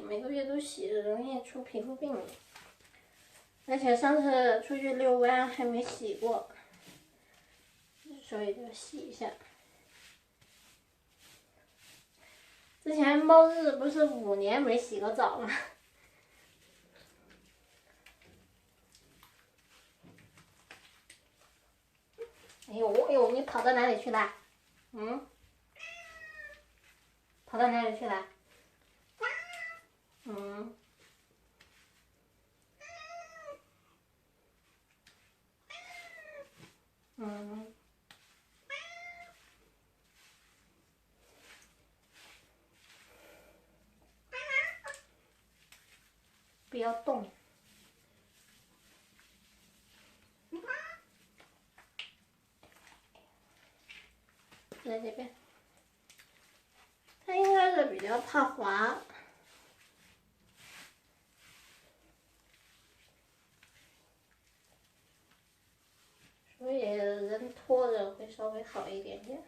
每个月都洗，容易出皮肤病。而且上次出去遛弯还没洗过，所以就洗一下。之前猫日不是5年没洗过澡吗？哎呦哎呦，你跑到哪里去了？嗯？跑到哪里去了？嗯。嗯。不要动。在这边。它应该是比较怕滑。所以人拖着会稍微好一点点。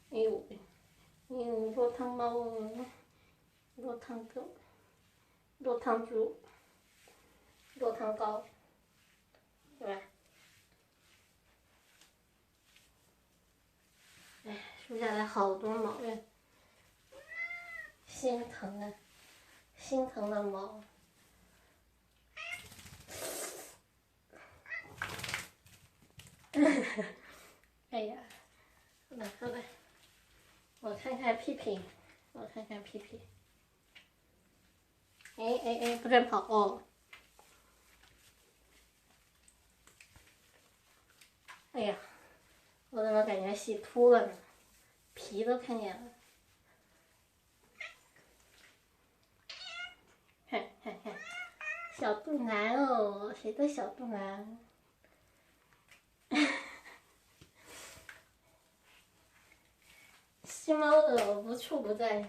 哎呦，落汤猫，落汤狗，落汤猪，落汤糕，对吧？哎，梳下来好多毛呀，心疼啊，心疼的毛。哎呀，来过来，我看看屁屁，我看看屁屁。哎哎哎，不准跑哦！哎呀，我怎么感觉洗秃了呢？皮都看见了。看看看，小肚腩哦，谁的小肚腩？吸猫的无处不在。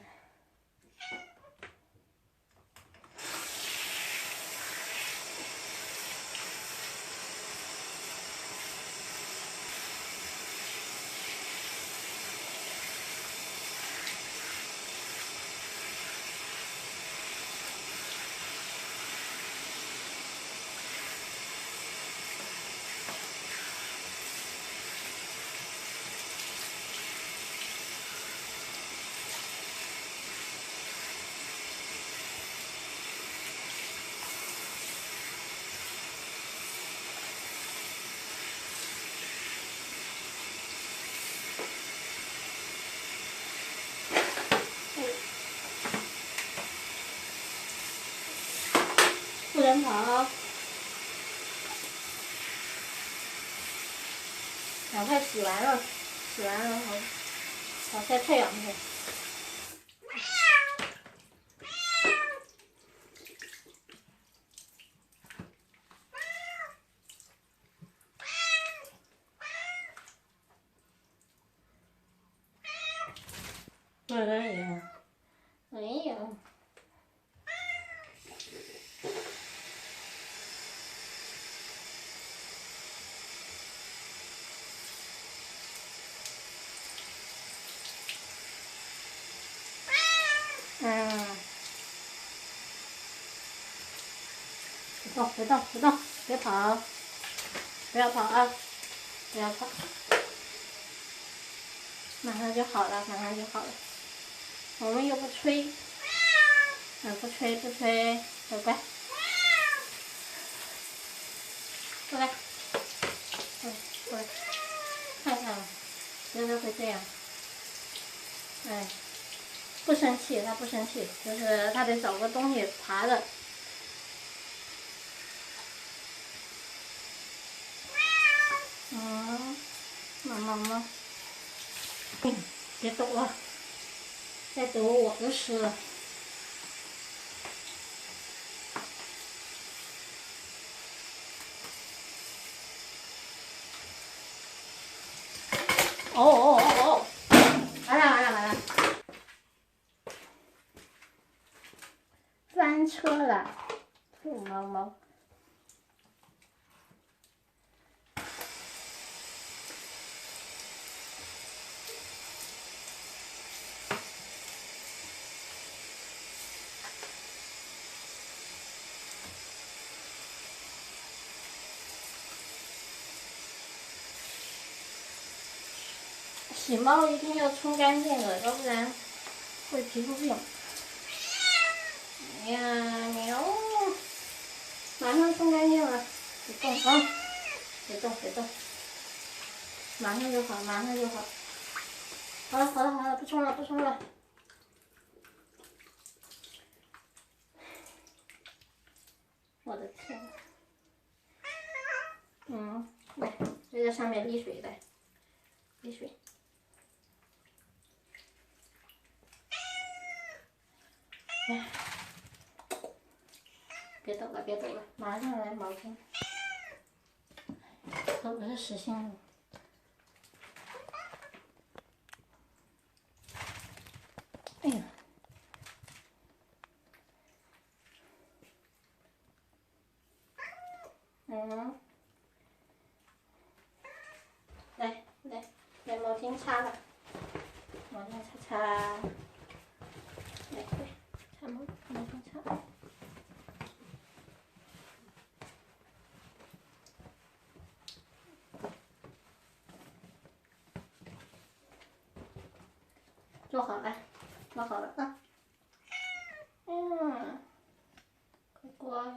不能跑，赶快洗完了，洗完了好晒太阳去。哎呀，哎呀。别动，别跑，不要跑啊！不要跑，马上就好了，马上就好了。我们又不吹，不吹，乖乖，过来，过来，看看，真的会这样。哎，不生气，他不生气，就是他得找个东西爬着。妈，别抖了，再抖我就湿了。哦，完了，翻车了，兔猫猫。洗猫一定要冲干净了，要不然会皮肤病。哎呀，喵！马上冲干净了，别动啊！别动，别动，马上就好，马上就好。好了，好了，好了，不冲了，不冲了。我的天！来，在这上面沥水来，沥水。哎，别抖了，别抖了，马上来毛巾。抖的是实心的。哎呀！来毛巾擦了，毛巾擦擦，来，擦毛巾擦。做好了，做好了啊！乖乖。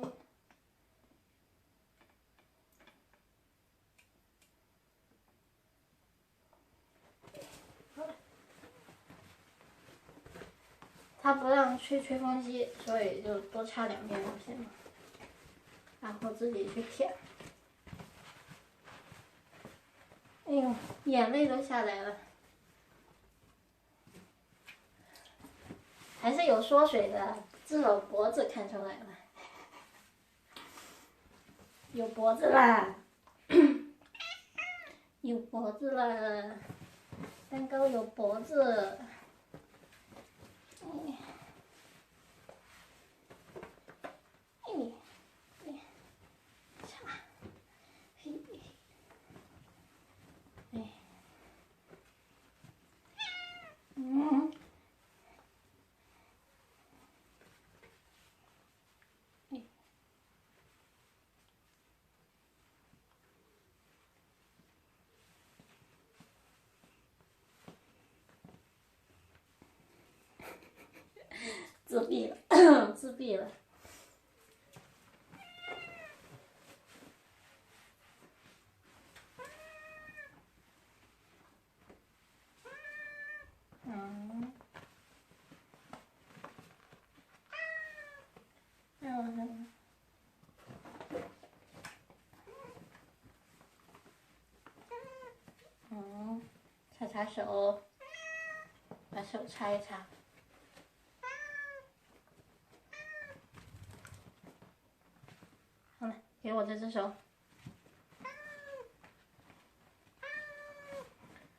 他不让吹吹风机，所以就多擦2遍就行了，然后自己去舔。哎呦，眼泪都下来了，还是有缩水的，至少脖子看出来了，有脖子啦，有脖子了，蛋糕有脖子。自闭了，自闭了。擦擦手，把手擦一擦。好了，给我这只手。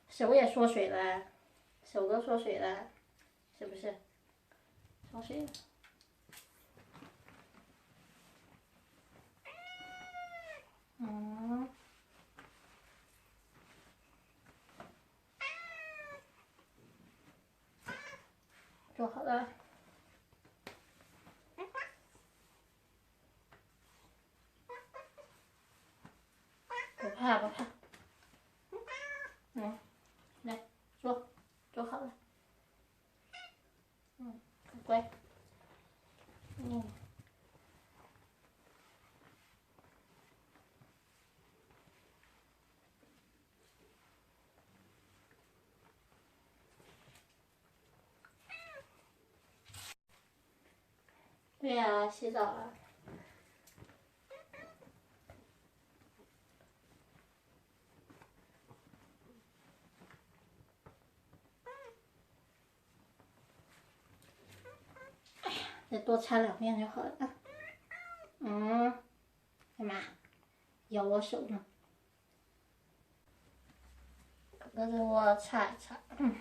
手也缩水了，手都缩水了，是不是？缩水了。做好了。不怕不怕。来，做好了。乖。对呀，洗澡了。再多擦2遍就好了。干嘛？咬我手呢？哥哥，我擦一擦。2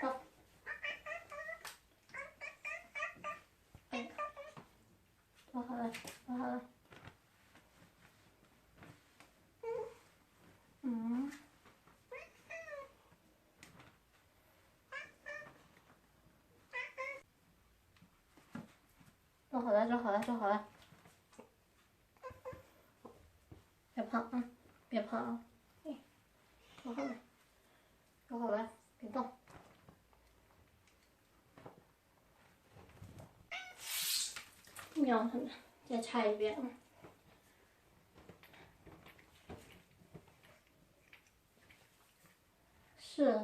道。做好了，做好了。做好了，坐好了，坐好了。别跑啊！别跑啊！坐好了，坐好了，别动。瞄他们，再擦一遍啊。是。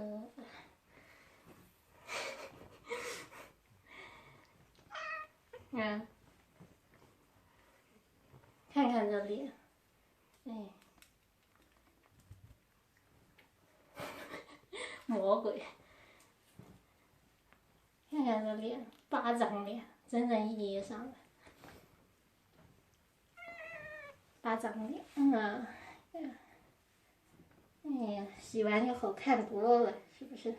嗯。看看这里，哎。魔鬼。看看这脸，巴掌脸，真正意义上的巴掌脸。哎呀，洗完就好看多了，是不是？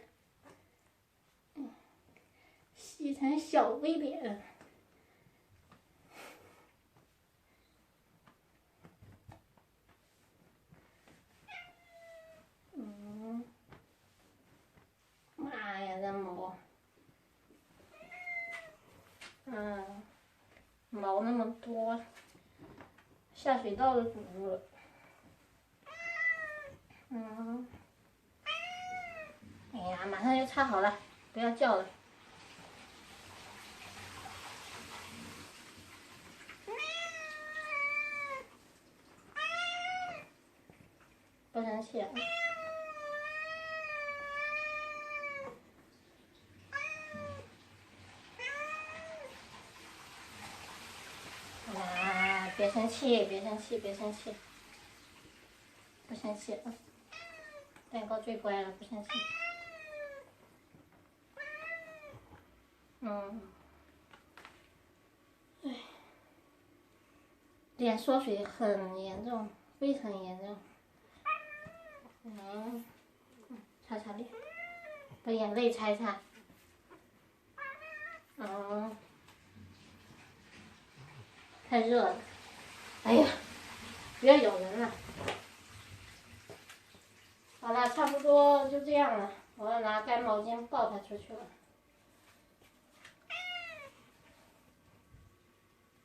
洗成小 V 脸。妈呀，这毛！毛那么多，下水道都堵住了。哎呀，马上就擦好了，不要叫了。不生气。啊，别生气，别生气，别生气，不生气啊！蛋糕最乖了，不生气。脸缩水很严重，非常严重。擦擦脸，把眼泪擦一擦。太热了。哎呀，不要咬人了。好了，差不多就这样了。我要拿干毛巾抱它出去了。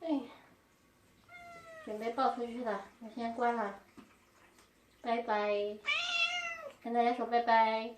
哎，准备抱出去了，我先关了。拜拜，跟大家说拜拜。